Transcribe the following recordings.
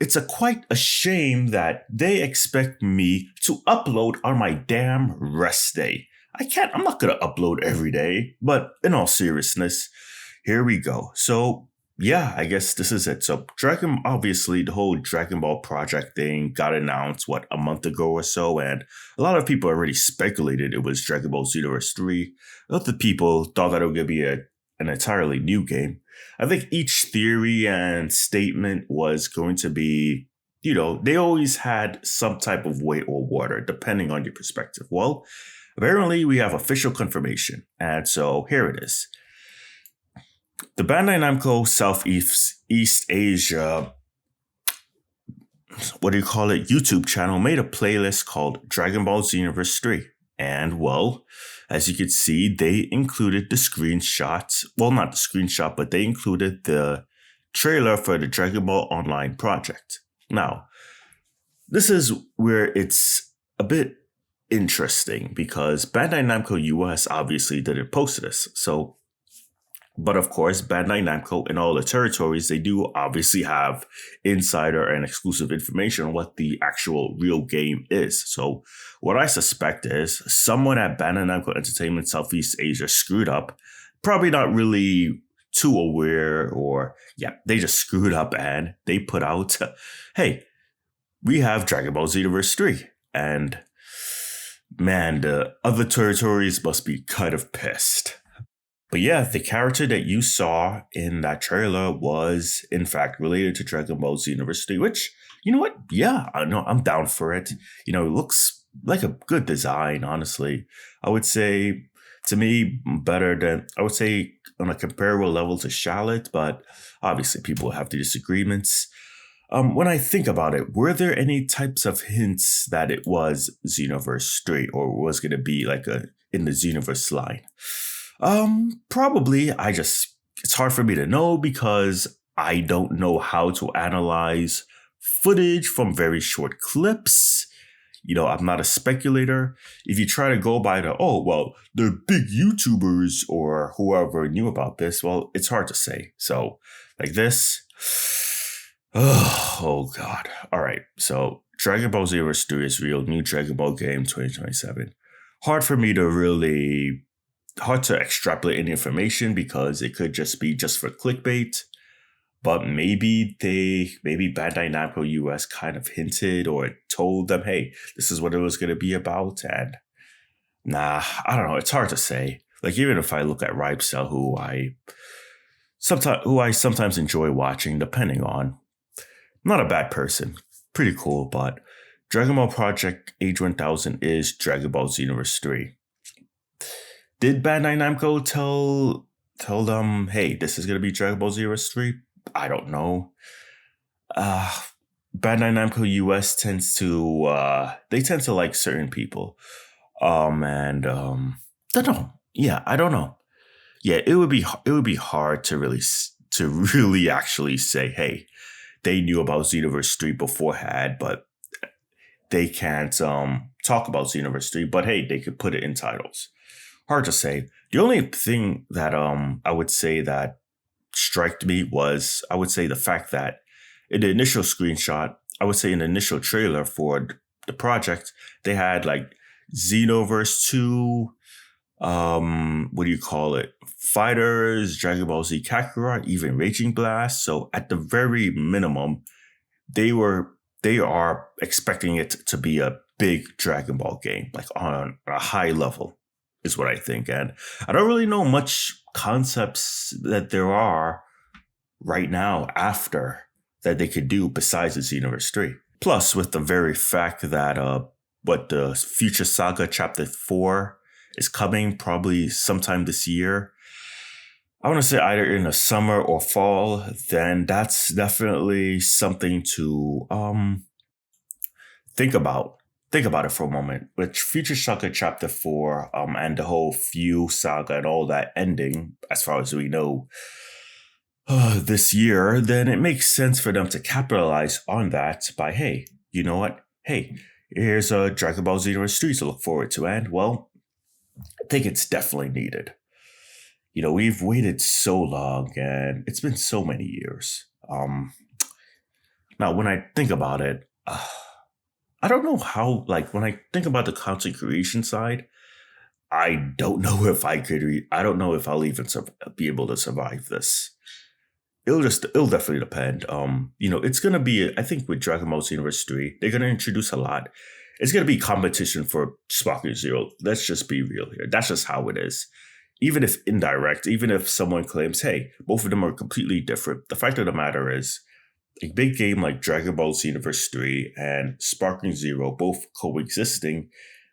it's quite a shame that they expect me to upload on my damn rest day. I'm not gonna upload every day, but in all seriousness, here we go. So yeah, I guess this is it. So obviously the whole Dragon Ball project thing got announced, a month ago or so, and a lot of people already speculated it was Dragon Ball Xenoverse 3. Other people thought that it was gonna be an entirely new game. I think each theory and statement was going to be, they always had some type of weight or water, depending on your perspective. Well, apparently we have official confirmation. And so here it is. The Bandai Namco Southeast Asia, YouTube channel made a playlist called Dragon Ball Xenoverse 3. And well, as you can see, they included the screenshots. Well, not the screenshot, but they included the trailer for the Dragon Ball Online project. Now, this is where it's a bit interesting because Bandai Namco US obviously didn't post this. But of course, Bandai Namco in all the territories, they do obviously have insider and exclusive information on what the actual real game is. So what I suspect is someone at Bandai Namco Entertainment Southeast Asia screwed up, probably not really too aware, or they just screwed up and they put out, hey, we have Dragon Ball Xenoverse 3. And man, the other territories must be kind of pissed. But yeah, the character that you saw in that trailer was, in fact, related to Dragon Ball Xenoverse 3, which, you know what? Yeah, I know, I'm down for it. It looks like a good design, honestly. I would say, to me, better than, I would say, on a comparable level to Charlotte, but obviously people have the disagreements. When I think about it, were there any types of hints that it was Xenoverse 3 or was going to be in the Xenoverse line? Probably. It's hard for me to know because I don't know how to analyze footage from very short clips. I'm not a speculator. If you try to go by the big YouTubers or whoever knew about this, well, it's hard to say. So like this. Oh God. All right. So Dragon Ball Xenoverse 3 is real. New Dragon Ball game 2027. Hard to extrapolate any information because it could just be for clickbait. But maybe Bandai Namco US kind of hinted or told them, hey, this is what it was going to be about. And I don't know. It's hard to say. Even if I look at Ripecell, who I sometimes enjoy watching, depending on, not a bad person, pretty cool. But Dragon Ball Project Age 1000 is Dragon Ball Xenoverse 3. Did Bandai Namco tell them, hey, this is going to be Dragon Ball Xenoverse 3? I don't know. Bandai Namco US tends to, they tend to like certain people. Don't know. Yeah, I don't know. Yeah, it would be hard to really actually say, hey, they knew about Xenoverse 3 beforehand, but they can't talk about Xenoverse 3. But hey, they could put it in titles. Hard to say. The only thing that I would say that struck me was, I would say, the fact that in the initial screenshot, I would say in the initial trailer for the project, they had Xenoverse 2, Fighters, Dragon Ball Z Kakarot, even Raging Blast. So at the very minimum, they are expecting it to be a big Dragon Ball game, on a high level, is what I think. And I don't really know much concepts that there are right now after that they could do besides the Xenoverse 3. Plus, with the very fact that the Future Saga Chapter 4 is coming probably sometime this year, I want to say either in the summer or fall, then that's definitely something to think about. Think about it for a moment. With Future Saga Chapter 4 and the whole Few Saga and all that ending, as far as we know, this year, then it makes sense for them to capitalize on that by, hey, you know what? Hey, here's a Dragon Ball Xenoverse 3 to look forward to. And, well, I think it's definitely needed. We've waited so long and it's been so many years. Now, when I think about it, I don't know how, like, when I think about the content creation side, I don't know if I could, I don't know if I'll even be able to survive this. It'll definitely depend. It's gonna be, I think with Dragon Ball Xenoverse 3, they're gonna introduce a lot. It's gonna be competition for Sparking Zero. Let's just be real here. That's just how it is. Even if indirect, even if someone claims, hey, both of them are completely different, the fact of the matter is, a big game like Dragon Ball Xenoverse 3 and Sparking Zero both coexisting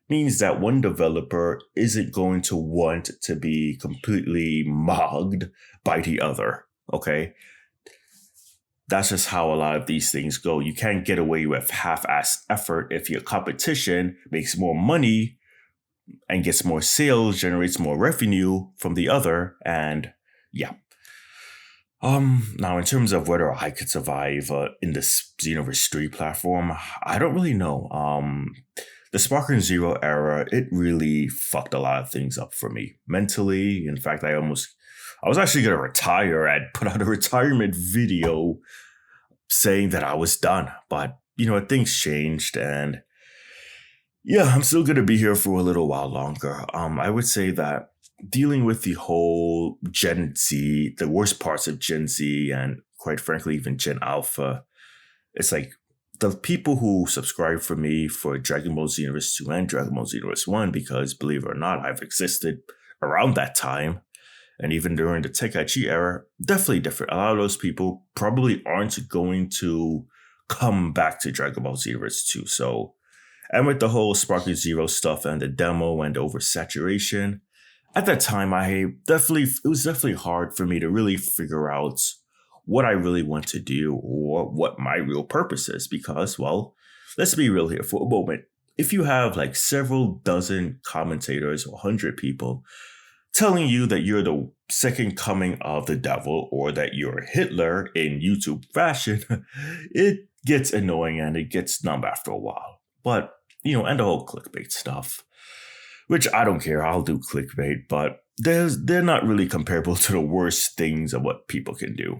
means that one developer isn't going to want to be completely mogged by the other. Okay? That's just how a lot of these things go. You can't get away with half-assed effort if your competition makes more money and gets more sales, generates more revenue from the other, and yeah. Now in terms of whether I could survive in this Xenoverse 3 platform, I don't really know. The Sparking Zero era, it really fucked a lot of things up for me mentally. In fact, I was actually gonna retire and put out a retirement video saying that I was done, but things changed, and yeah, I'm still gonna be here for a little while longer. I would say that dealing with the whole Gen Z, the worst parts of Gen Z, and quite frankly, even Gen Alpha, it's like the people who subscribe for me for Dragon Ball Xenoverse 2 and Dragon Ball Xenoverse 1, because believe it or not, I've existed around that time. And even during the Tenkaichi era, definitely different. A lot of those people probably aren't going to come back to Dragon Ball Xenoverse 2. So, and with the whole Sparking Zero stuff and the demo and the oversaturation, at that time, it was definitely hard for me to really figure out what I really want to do or what my real purpose is. Because, well, let's be real here for a moment. If you have like several dozen commentators or 100 people telling you that you're the second coming of the devil or that you're Hitler in YouTube fashion, it gets annoying and it gets numb after a while. But, and the whole clickbait stuff, which I don't care, I'll do clickbait, but they're not really comparable to the worst things of what people can do.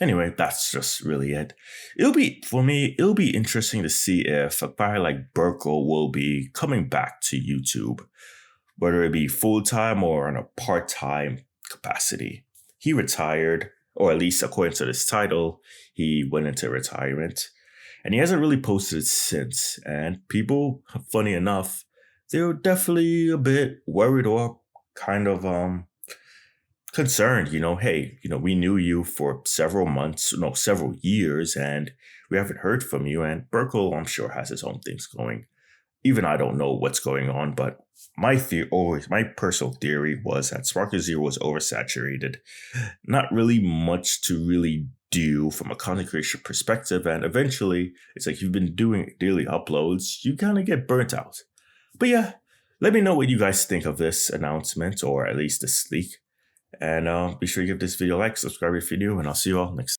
Anyway, that's just really it. It'll be interesting to see if a guy like Burcol will be coming back to YouTube, whether it be full-time or on a part-time capacity. He retired, or at least according to this title, he went into retirement, and he hasn't really posted since. And people, funny enough, they were definitely a bit worried or kind of concerned. Hey, we knew you for several months, no, several years, and we haven't heard from you. And Burcol, I'm sure, has his own things going. Even I don't know what's going on, but my personal theory was that Sparking Zero was oversaturated. Not really much to really do from a content creation perspective, and eventually, it's like you've been doing daily uploads, you kind of get burnt out. But yeah, let me know what you guys think of this announcement, or at least this leak. And be sure to give this video a like, subscribe if you're new, and I'll see you all next time.